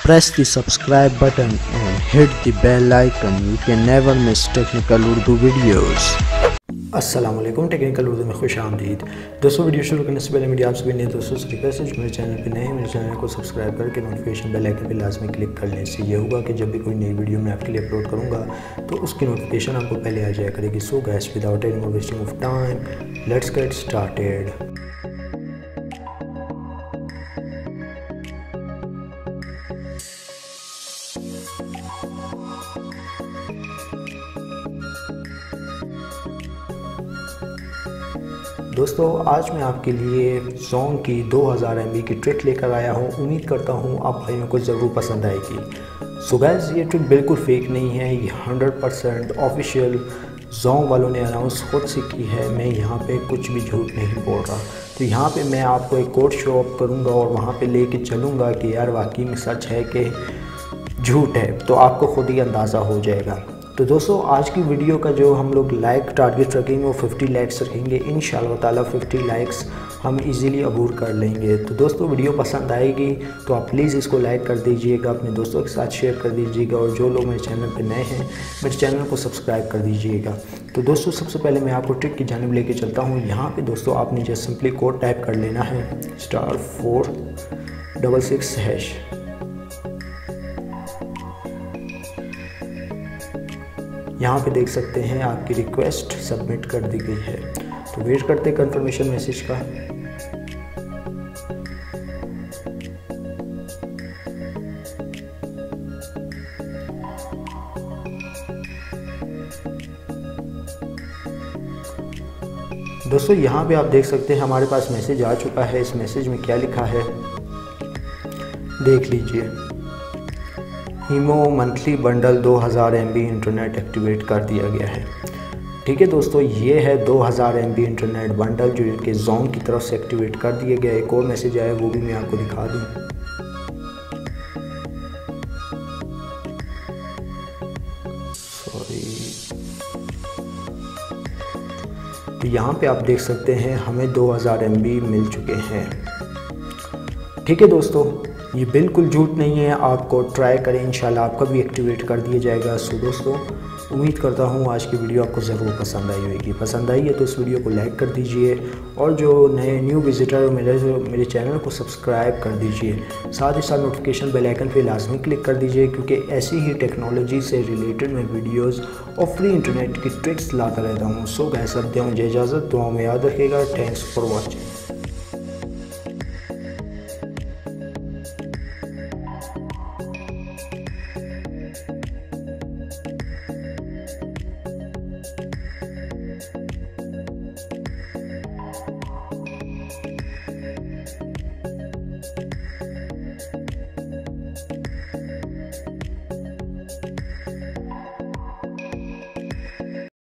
Press the subscribe button and hit the bell icon. You can never miss technical Urdu videos. अस्सलाम वालेकुम, technical Urdu में खुश आमदीद। दोस्तों, वीडियो शुरू करने से पहले मेरी आप सभी नए दोस्तों से रिक्वेस्ट है, जो मेरे चैनल पे नए हैं मेरे चैनल को सब्सक्राइब करके नोटिफिकेशन बेल आइकन पे लाजमी क्लिक कर लें। इससे ये होगा कि जब भी कोई नई वीडियो मैं आपके लिए अपलोड करूँगा तो उसकी नोटिफिकेशन आपको पहले आ जाया करेगी। So guys, without any more wasting of time, let's get started. दोस्तों, आज मैं आपके लिए सॉन्ग की 2000 MB की ट्रिक लेकर आया हूँ। उम्मीद करता हूँ आप भाइयों को ज़रूर पसंद आएगी। सो गाइस, ये ट्रिक बिल्कुल फेक नहीं है, ये 100% ऑफिशियल सॉन्ग वालों ने अनाउंस खुद से की है। मैं यहाँ पे कुछ भी झूठ नहीं बोल रहा। तो यहाँ पे मैं आपको एक कोड शो अप करूँगा और वहाँ पे लेके चलूँगा कि यार वाकई में सच है कि झूठ है, तो आपको खुद ही अंदाज़ा हो जाएगा। तो दोस्तों, आज की वीडियो का जो हम लोग लाइक टारगेट रखेंगे वो 50 लाइक्स रखेंगे। इंशाल्लाह ताला 50 लाइक्स हम इजीली अबूर कर लेंगे। तो दोस्तों, वीडियो पसंद आएगी तो आप प्लीज़ इसको लाइक कर दीजिएगा, अपने दोस्तों के साथ शेयर कर दीजिएगा, और जो लोग मेरे चैनल पर नए हैं मेरे चैनल को सब्सक्राइब कर दीजिएगा। तो दोस्तों, सबसे पहले मैं आपको ट्रिक की जानिब लेके चलता हूँ। यहाँ पर दोस्तों, आपने जस्ट सिंपली कोड टाइप कर लेना है *466#। यहाँ पे देख सकते हैं आपकी रिक्वेस्ट सबमिट कर दी गई है। तो वेट करते हैं कंफर्मेशन मैसेज का। दोस्तों, यहाँ पे आप देख सकते हैं हमारे पास मैसेज आ चुका है। इस मैसेज में क्या लिखा है देख लीजिए। हीमो monthly bundle 2000 MB internet activate कर दिया गया है। ठीक है दोस्तों, ये है 2000 MB इंटरनेट बंडल जो इनके जोन की तरफ से एक्टिवेट कर दिया गया है। एक और मैसेज आया, वो भी मैं आपको दिखा दूँ। तो यहाँ पे आप देख सकते हैं हमें 2000 MB मिल चुके हैं। ठीक है दोस्तों, ये बिल्कुल झूठ नहीं है। आपको ट्राई करें, इंशाल्लाह आपका भी एक्टिवेट कर दिया जाएगा। सो दोस्तों, उम्मीद करता हूँ आज की वीडियो आपको ज़रूर पसंद आई होगी। पसंद आई है तो इस वीडियो को लाइक कर दीजिए, और जो नए न्यू विजिटर मेरे चैनल को सब्सक्राइब कर दीजिए। साथ ही साथ नोटिफिकेशन बेल आइकन पे लाजमी क्लिक कर दीजिए, क्योंकि ऐसी ही टेक्नोलॉजी से रिलेटेड मैं वीडियोज़ और फ्री इंटरनेट की ट्रिक्स लाता रहता हूँ। सो गाइस, अब दें मुझे इजाज़त, दुआओं में याद रखिएगा। Thanks for watching.